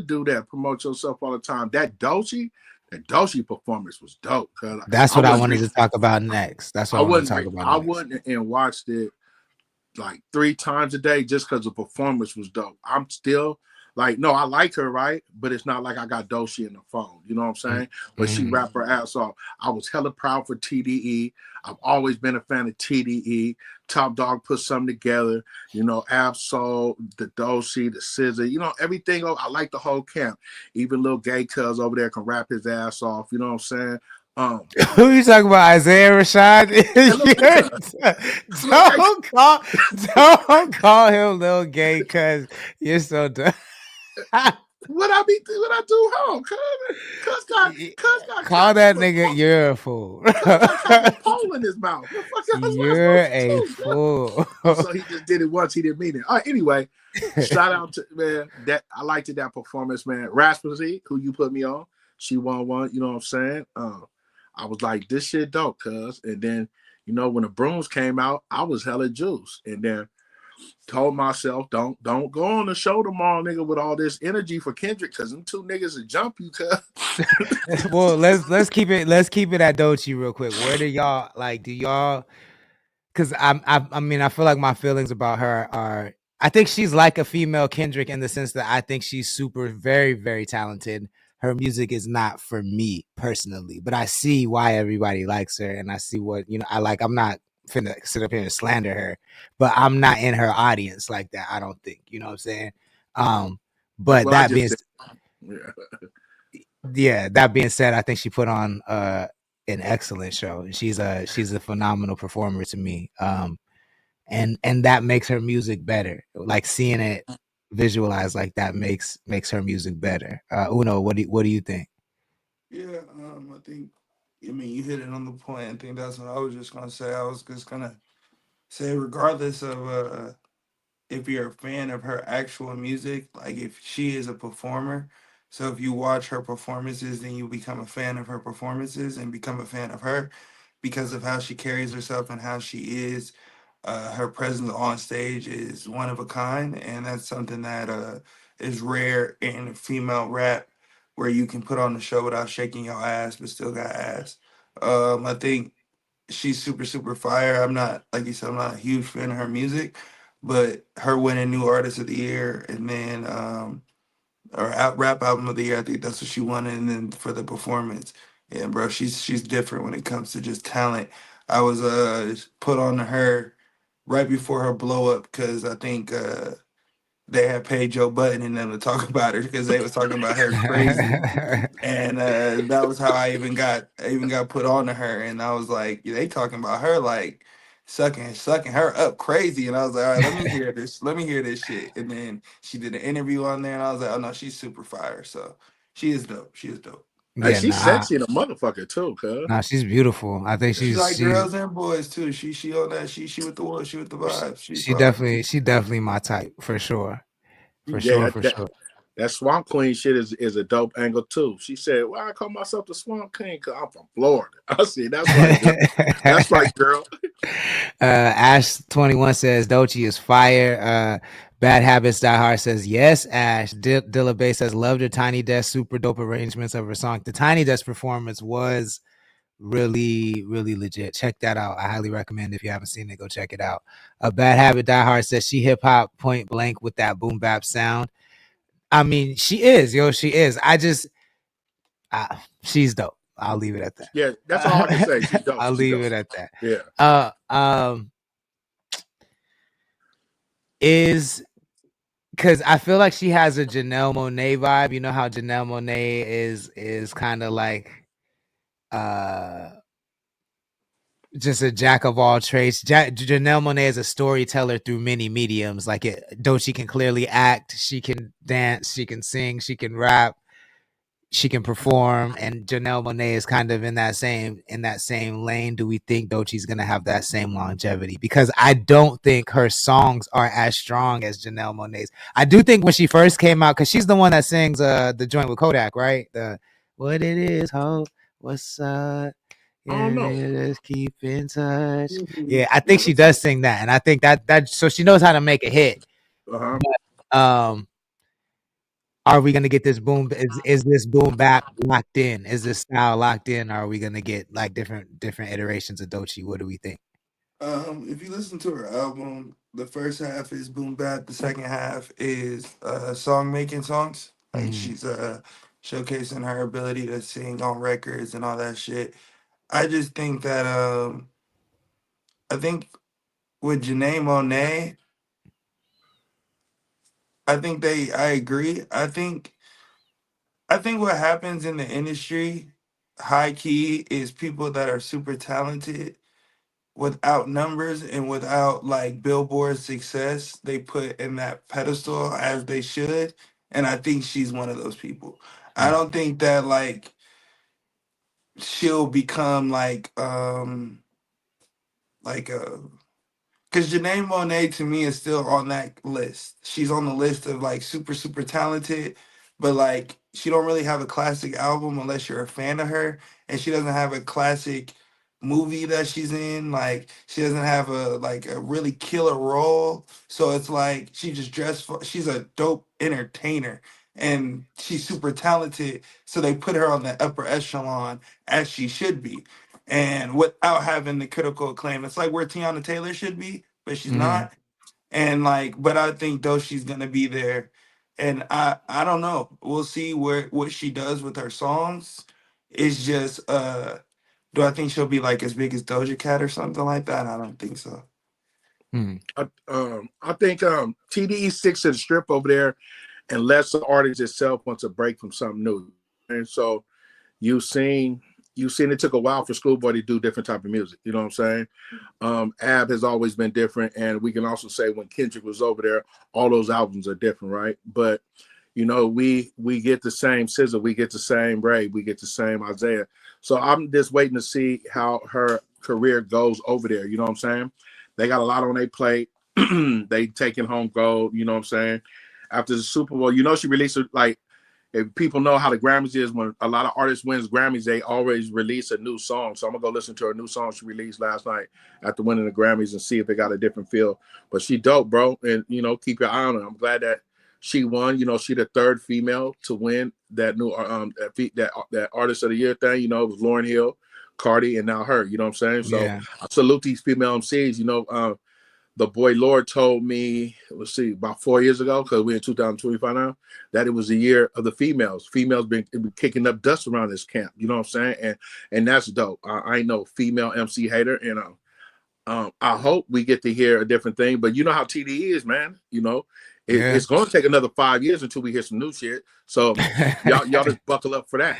do that. Promote yourself all the time. That Doechii performance was dope. Cause That's I what I wasn't, wanted to talk about next. That's what I I wanted to wasn't, talk about I next. wouldn't and watched it like 3 times a day just because the performance was dope. I'm still like, no, I like her, right? But it's not like I got Doechii in the phone. You know what I'm saying? But she Mm-hmm. rapped her ass off. I was hella proud for TDE. I've always been a fan of TDE. Top Dog put something together. You know, Absol, the Doechii, the Scissor. You know, everything. I like the whole camp. Even little gay cuz over there can rap his ass off. You know what I'm saying? Um, Who you talking about, Isaiah Rashad? and little gay cuz, little gay. don't call, don't call him little gay, cause you're so dumb. What I do wrong? Cuz got Call that copper. nigga. You're a fool. Cuz got copper pole in his mouth. The fuck that's what I'm You're supposed to a do, cuz. fool. Oh, so he just did it once. He didn't mean it. All right, anyway, shout out to man. That I liked that performance, man. Raspussy, who you put me on, she won one. You know what I'm saying? I was like, this shit dope, cuz. And then, when the brooms came out, I was hella juice. And then told myself, don't go on the show tomorrow, nigga, with all this energy for Kendrick, cause them two niggas will jump you, cuz. Well, let's keep it at Doechii real quick. Where do y'all like? Do y'all? Because I mean, I feel like my feelings about her are. I think she's like a female Kendrick in the sense that I think she's super, very, very talented. Her music is not for me personally, but I see why everybody likes her, and I see what I like. I'm not finna sit up here and slander her, but I'm not in her audience like that. I don't think you know what I'm saying. Um, That's but what I that just being said. Yeah. yeah, that being said, I think she put on an excellent show. She's a phenomenal performer to me. And that makes her music better. Like seeing it visualized like that makes her music better. Uno, what do you think? Yeah, I think, I mean, you hit it on the point. I think that's what I was just gonna say. I was just gonna say, regardless of if you're a fan of her actual music, like if she is a performer, so if you watch her performances, then you become a fan of her performances and become a fan of her because of how she carries herself and how she is. Her presence on stage is one of a kind, and that's something that is rare in female rap, where you can put on the show without shaking your ass but still got ass. I think she's super super fire. I'm not, like you said, I'm not a huge fan of her music, but her winning new artist of the year and then or rap album of the year, I think that's what she wanted. And then for the performance, yeah, bro, she's different when it comes to just talent. I was put on to her right before her blow up because I think they had paid Joe Budden and them to talk about her because they was talking about her crazy, and that was how I even got put on to her, and I was like, they talking about her like sucking her up crazy, and I was like, all right, let me hear this shit, and then she did an interview on there, and I was like, oh no, she's super fire, so she is dope. Hey, Yeah, she's nah, sexy in a motherfucker too, cuz. nah, she's beautiful. I think She like she's girls and boys too. She on that. She with the one. She with the vibes. She she fire. definitely my type for sure, for Yeah, sure, that, for that sure. that Swamp Queen shit is a dope angle too. She said, "Well, I call myself the Swamp Queen because I'm from Florida." I said, "That's right, girl. That's right, girl." Ash21 says Doechii is fire. Bad Habits Die Hard says yes. Ash Dilla Bay says loved her Tiny Desk super dope arrangements of her song. The Tiny Desk performance was really really legit. Check that out. I highly recommend. If you haven't seen it, go check it out. Bad Habit Die Hard says she hip hop point blank with that boom bap sound. I mean, she is, she is. She's dope. I'll leave it at Yeah, that's all I can say. She that. dope. I'll She leave dope. it at that. Yeah. Uh, um, is because I feel like she has a Janelle Monáe vibe. You know how Janelle Monáe is kind of like uh just a jack of all trades. Janelle Monáe is a storyteller through many mediums. Like though she can clearly act, she can dance, she can sing, she can rap, she can perform, and Janelle Monáe is kind of in that same lane. Do we think Doechii's gonna have that same longevity? Because I don't think her songs are as strong as Janelle Monáe's. I do think when she first came out, because she's the one that sings the joint with Kodak, right? The what it is, ho, what's up? I don't Yeah, know. let's keep in touch. Mhm. Yeah, I Yeah. think she does sing that, and I think that so she knows how to make a hit. Uh huh. Um, are we gonna get this boom? Is this boom bap locked in? Is this style locked in? Or are we gonna get like different iterations of Doechii? What do we think? If you listen to her album, the first half is boom bap, the second half is song making songs. Like Mm, she's showcasing her ability to sing on records and all that shit. I just think that I think with Janae Monet, I agree. I think what happens in the industry, high key, is people that are super talented without numbers and without like Billboard success, they put in that pedestal as they should. And I think she's one of those people. I mm, don't think that like she'll become like a because Janae Monet to me is still on that list. She's on the list of like super, super talented, but like she don't really have a classic album unless you're a fan of her. And she doesn't have a classic movie that she's in. Like she doesn't have a like a really killer role. So it's like she just dressed for she's a dope entertainer and she's super talented. So they put her on the upper echelon as she should be and without having the critical acclaim. It's like where Tiana Taylor should be, but she's mm, not. And like, but I think though she's gonna be there. And I don't know. We'll see what she does with her songs. It's just do I think she'll be like as big as Doja Cat or something like that? I don't think so. mm. I think TDE sticks to the strip over there, unless the artist itself wants to break from something new. And so you've seen it took a while for Schoolboy to do different type of music. You know what I'm saying? Ab has always been different, and we can also say when Kendrick was over there, all those albums are different, right? But we get the same SZA, we get the same Ray, we get the same Isaiah. So I'm just waiting to see how her career goes over there. You know what I'm saying? They got a lot on their plate. They taking home gold. You know what I'm saying? After the Super Bowl, she released it like if people know how the Grammys is, when a lot of artists wins Grammys, they always release a new song. So I'm gonna go listen to her new song she released last night after winning the Grammys and see if it got a different feel. But she dope, bro, and keep your eye on her. I'm glad that she won. She the third female to win that new that artist of the year thing. It was Lauryn Hill, Cardi, and now her. You know what I'm saying? So Yeah, I salute these female MCs. The boy Lord told me, let's see, about 4 years ago, because we're in 2025 now, that it was the year of the females. Females been kicking up dust around this camp. You know what I'm saying? And that's dope. I ain't no female MC hater, and I hope we get to hear a different thing. But you know how TDE is, man. yeah. It's going to take another 5 years until we hear some new shit. So y'all just buckle up for that.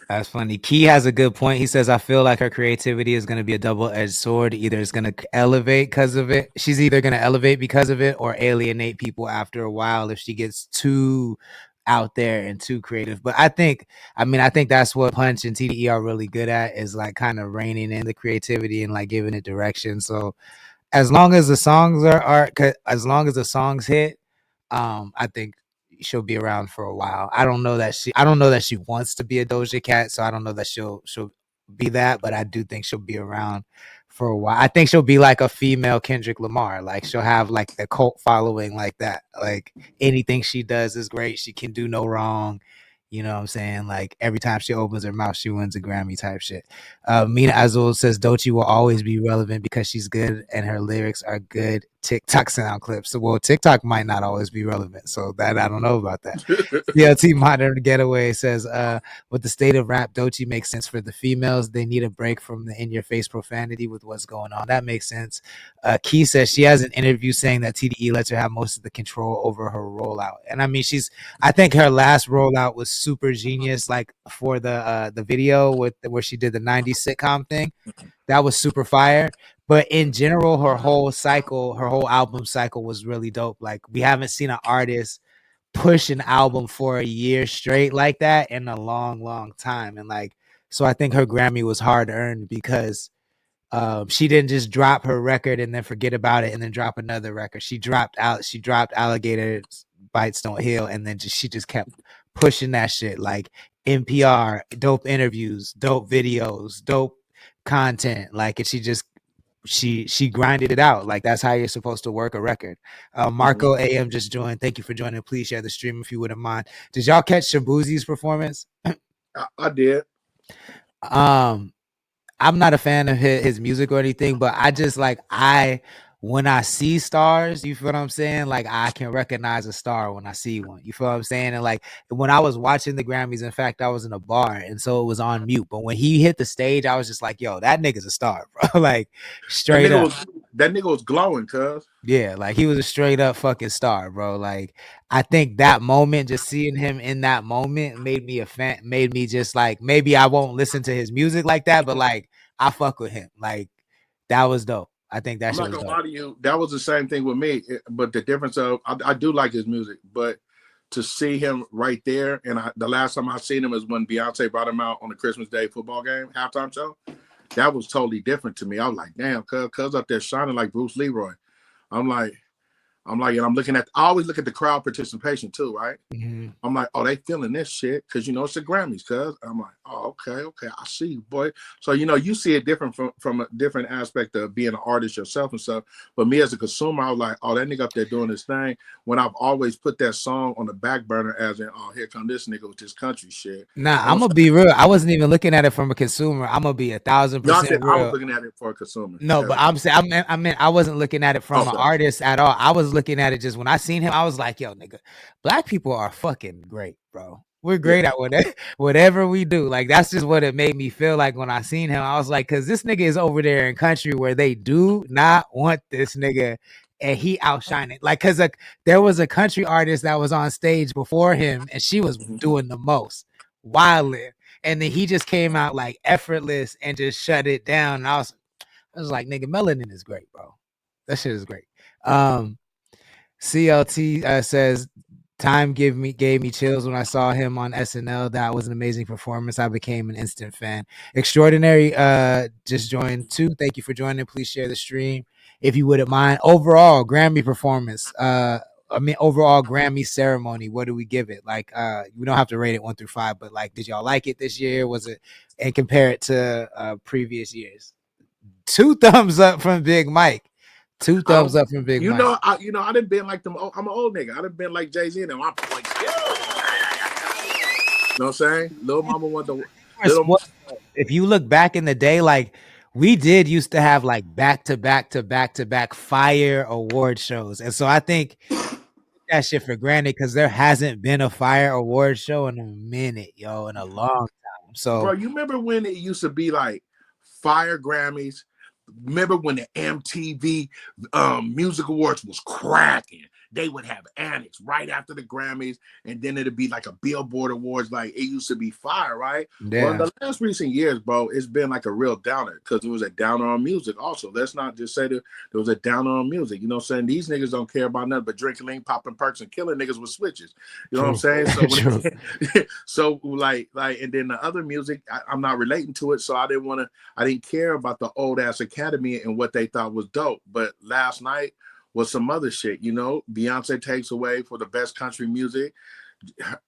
That's funny. Key has a good point. He says, I feel like her creativity is going to be a double-edged sword. Either it's going to elevate because of it. She's either going to elevate because of it or alienate people after a while if she gets too out there and too creative. But I think that's what Punch and TDE are really good at, is like kind of reining in the creativity and like giving it direction. So as long as the songs as long as the songs hit, I think she'll be around for a while. I don't know that she wants to be a Doja Cat, so I don't know that she'll be that, but I do think she'll be around for a while. I think she'll be like a female Kendrick Lamar. Like she'll have like the cult following like that. Like anything she does is great. She can do no wrong. You know what I'm saying? Like every time she opens her mouth, she wins a Grammy type shit. Mina Azul says Doechii will always be relevant because she's good and her lyrics are good TikTok sound clips. So, well, TikTok might not always be relevant. So that I don't know about that. CLT Modern Getaway says, with the state of rap, Doechii makes sense for the females. They need a break from the in-your-face profanity with what's going on. That makes sense. Key says she has an interview saying that TDE lets her have most of the control over her rollout. And I mean, I think her last rollout was super genius, like for the video with where she did the 90s sitcom thing. That was super fire. But in general, her whole album cycle was really dope. Like we haven't seen an artist push an album for a year straight like that in a long, long time. And like, so I think her Grammy was hard earned because she didn't just drop her record and then forget about it and then drop another record. She dropped Alligator Bites Don't Heal, and then she just kept pushing that shit, like NPR, dope interviews, dope videos, dope content. Like, and she just she grinded it out. Like that's how you're supposed to work a record. Mhm. Marco AM just joined. Thank you for joining. Please share the stream if you wouldn't mind. Did y'all catch Shabuzi's performance? I did. Um, I'm not a fan of his music or anything, but I just like when I see stars, you feel what I'm saying? Like I can recognize a star when I see one. You feel what I'm saying? And like when I was watching the Grammys, in fact, I was in a bar and so it was on mute. But when he hit the stage, I was just like, yo, that nigga's a star, bro. Like That straight nigga up. was that nigga was glowing, cuz. Yeah, like he was a straight up fucking star, bro. Like I think that moment, just seeing him in that moment made me a fan, made me just like maybe I won't listen to his music like that, but like I fuck with him. Like that was dope. I think that I'm shit not was gonna dope. lie to you. That was the same thing with me, but the difference of I do like his music, but to see him right there, and the last time I seen him is when Beyonce brought him out on the Christmas Day football game halftime show. That was totally different to me. I was like, damn, cuz up there shining like Bruce Leroy. I'm like, and I'm looking at. I always look at the crowd participation too, right? Mhm. I'm like, oh, they feeling this shit because it's the Grammys, cuz. I'm like, oh, okay, I see you, boy. So you see it different from a different aspect of being an artist yourself and stuff. But me as a consumer, I was like, oh, that nigga up there doing his thing. When I've always put that song on the back burner as in, oh, here come this nigga with this country shit. Nah, You know I'm what gonna I'm be saying? real. I wasn't even looking at it from a consumer. I'm gonna be a thousand No, I percent said I was real. looking at it for a consumer. No, but I'm saying I mean I wasn't looking at it from an Okay. artist at all. I was looking at it just when I seen him, I was like, yo, nigga, black people are fucking great, bro. We're Yeah. great at whatever we do. Like that's just what it made me feel like when I seen him. I was like, cause this nigga is over there in country where they do not want this nigga and he outshining. Like, cause like there was a country artist that was on stage before him and she was Mhm. doing the most, wilding. And then he just came out like effortless and just shut it down. And I was like, nigga, melanin is great, bro. That shit is great. Um, CLT says time gave me chills when I saw him on SNL. That was an amazing performance. I became an instant fan. Extraordinary just joined too. Thank you for joining. Please share the stream if you wouldn't mind. Overall Grammy performance. I mean overall Grammy ceremony. What do we give it? Like we don't have to rate it 1 through 5, but like did y'all like it this year? Was it and compare it to previous years? 2 thumbs up from Big Mike. Two I thumbs don't, up from Big Mike. I didn't been like them. I'm an old nigga. I didn't been like Jay Z and them. I'm like, you know what I'm saying? Little mama want the little. If you look back in the day, like we did used to have like back to back to back to back fire award shows. And so I think that shit for granted because there hasn't been a fire award show in a minute, yo, in a long time. Bro, So you remember when it used to be like Fire Grammys? Remember when the MTV Music Awards was cracking? They would have annex right after the Grammys, and then it'd be like a Billboard Awards. Like it used to be fire, right? Well, in yeah. the last recent years, bro, it's been like a real downer because it was a downer on music. Also, let's not just say that there was a downer on music. You know what I'm saying? These niggas don't care about nothing but drinking lean, popping perks, and killing niggas with switches. You know what I'm True. saying? So when True. so and then the other music, I'm not relating to it, so I didn't care about the old ass Academy and what they thought was dope. But last night was some other shit, Beyonce takes away for the best country music.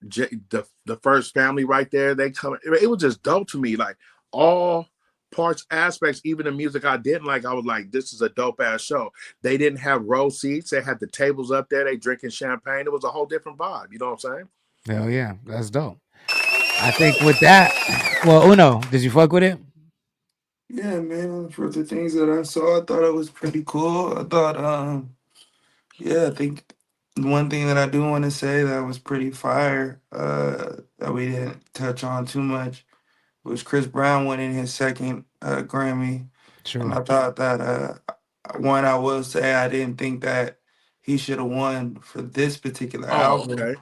The first family right there, they come. It was just dope to me, like all parts, aspects, even the music I didn't like. I was like, this is a dope ass show. They didn't have row seats. They had the tables up there. They drinking champagne. It was a whole different vibe. You know what I'm saying? Hell yeah. That's dope. I think with that, well, Uno, did you fuck with it? Yeah, man. For the things that I saw, I thought it was pretty cool. I thought, yeah, I think one thing that I do want to say that was pretty fire, that we didn't touch on too much was Chris Brown winning his second Grammy. And True. I thought that one, I will say I didn't think that he should have won for this particular Oh, album, okay.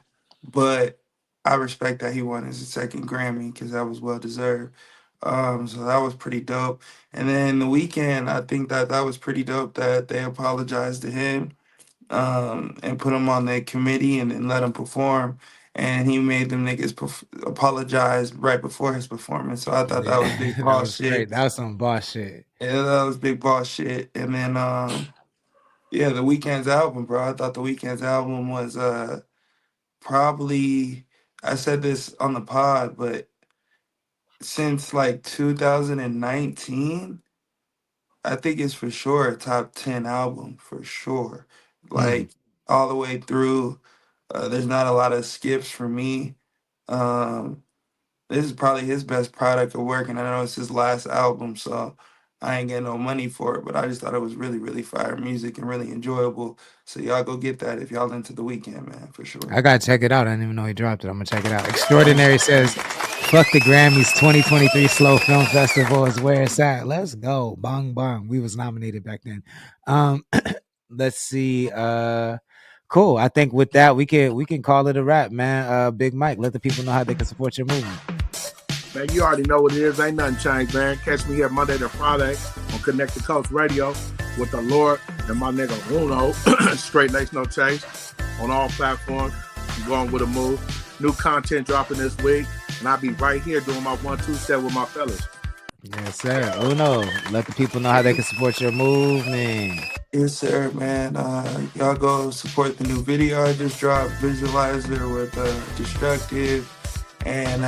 but I respect that he won his second Grammy because that was well deserved. So that was pretty dope. And then the weekend, I think that that was pretty dope that they apologized to him, and put him on their committee and then let him perform. And he made them niggas apologize right before his performance. So I thought that was Yeah, big that boss was shit. straight. That was some boss shit. Yeah, that was big boss shit. And then yeah, the Weeknd's album, bro. I thought the Weeknd's album was probably, I said this on the pod, but since like 2019, I think it's for sure a top 10 album for sure. Like all the way through. There's not a lot of skips for me. Um, this is probably his best product of work, and I know it's his last album, so I ain't getting no money for it. But I just thought it was really, really fire music and really enjoyable. So y'all go get that if y'all into The Weeknd, man, for sure. I gotta check it out. I didn't even know he dropped it. I'm gonna check it out. Extraordinary says, "Fuck the Grammys. 2023 Slow Film Festival is where it's at. Let's go. Bong bong. We was nominated back then. Let's see. Cool. I think with that we can call it a wrap, man. Big Mike, let the people know how they can support your movement. Man, you already know what it is. Ain't nothing changed, man. Catch me here Monday to Friday on Connect the Coast Radio with the Lord and my nigga Uno. Straight Lace No Chase on all platforms. I'm going with a move. New content dropping this week. And I'll be right here doing my 1-2 set with my fellas. Yes, sir. Uno, let the people know how they can support your movement. Yes, sir, man. Y'all go support the new video I just dropped, Visualizer with Destructive and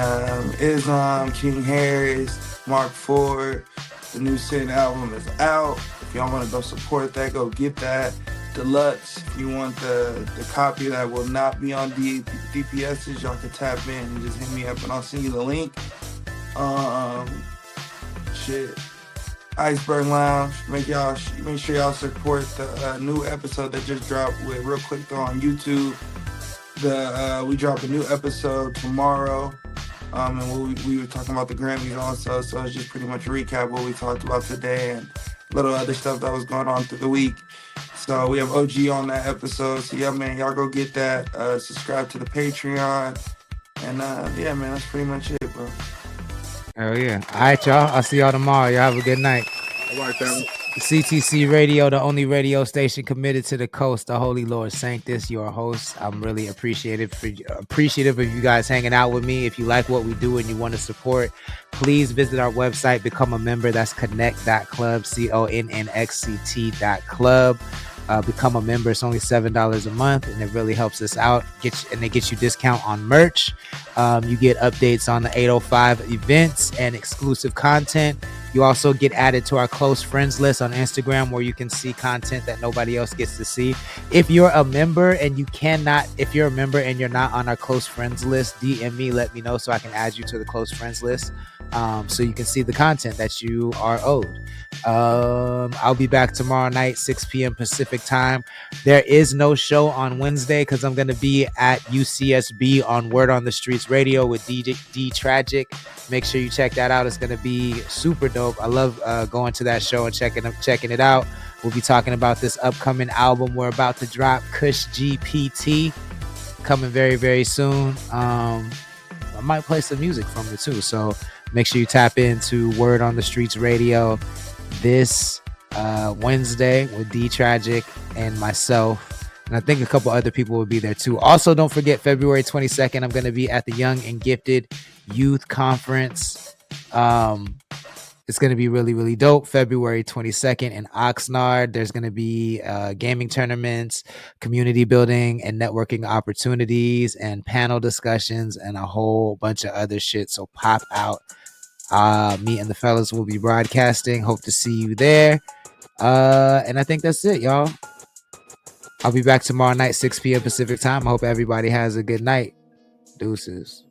Islam, King Harris, Mark Ford. The new Sin album is out. If y'all want to go support that, go get that. Deluxe, if you want the copy that will not be on DPSs, y'all can tap in and just hit me up and I'll send you the link. Shit. Iceberg Lounge. Make sure y'all support the new episode that just dropped with real quick though on YouTube. We drop a new episode tomorrow. And we were talking about the Grammys also, so it's just pretty much a recap what we talked about today and little other stuff that was going on through the week. So we have OG on that episode. So yeah, man, y'all go get that. Subscribe to the Patreon. And yeah, man, that's pretty much it, bro. Oh yeah. All right, y'all. I'll see y'all tomorrow. Y'all have a good night. All right, family. CTC Radio, the only radio station committed to the coast, the Holy Lord Sanctus, your host. I'm really appreciative of you guys hanging out with me. If you like what we do and you want to support, please visit our website, become a member. That's connect.club, CONNXCT.club. Become a member. It's only $7 a month, and it really helps us out. And it gets you discount on merch. You get updates on the 805 events and exclusive content. You also get added to our close friends list on Instagram, where you can see content that nobody else gets to see. If you're a member and you're not on our close friends list, DM me, let me know so I can add you to the close friends list. So you can see the content that you are owed. I'll be back tomorrow night, 6 p.m. Pacific time. There is no show on Wednesday because I'm going to be at UCSB on Word on the Streets Radio with D Tragic. Make sure you check that out. It's going to be super dope. I love going to that show and checking it out. We'll be talking about this upcoming album we're about to drop, Kush GPT, coming very, very soon. I might play some music from it too. So make sure you tap into Word on the Streets Radio this Wednesday with D Tragic and myself. And I think a couple other people will be there too. Also, don't forget February 22nd, I'm going to be at the Young and Gifted Youth Conference. It's going to be really, really dope. February 22nd in Oxnard. There's going to be gaming tournaments, community building and networking opportunities, and panel discussions, and a whole bunch of other shit. So pop out. Me and the fellas will be broadcasting. Hope to see you there. And I think that's it, y'all. I'll be back tomorrow night, 6 p.m. Pacific time. I hope everybody has a good night. Deuces.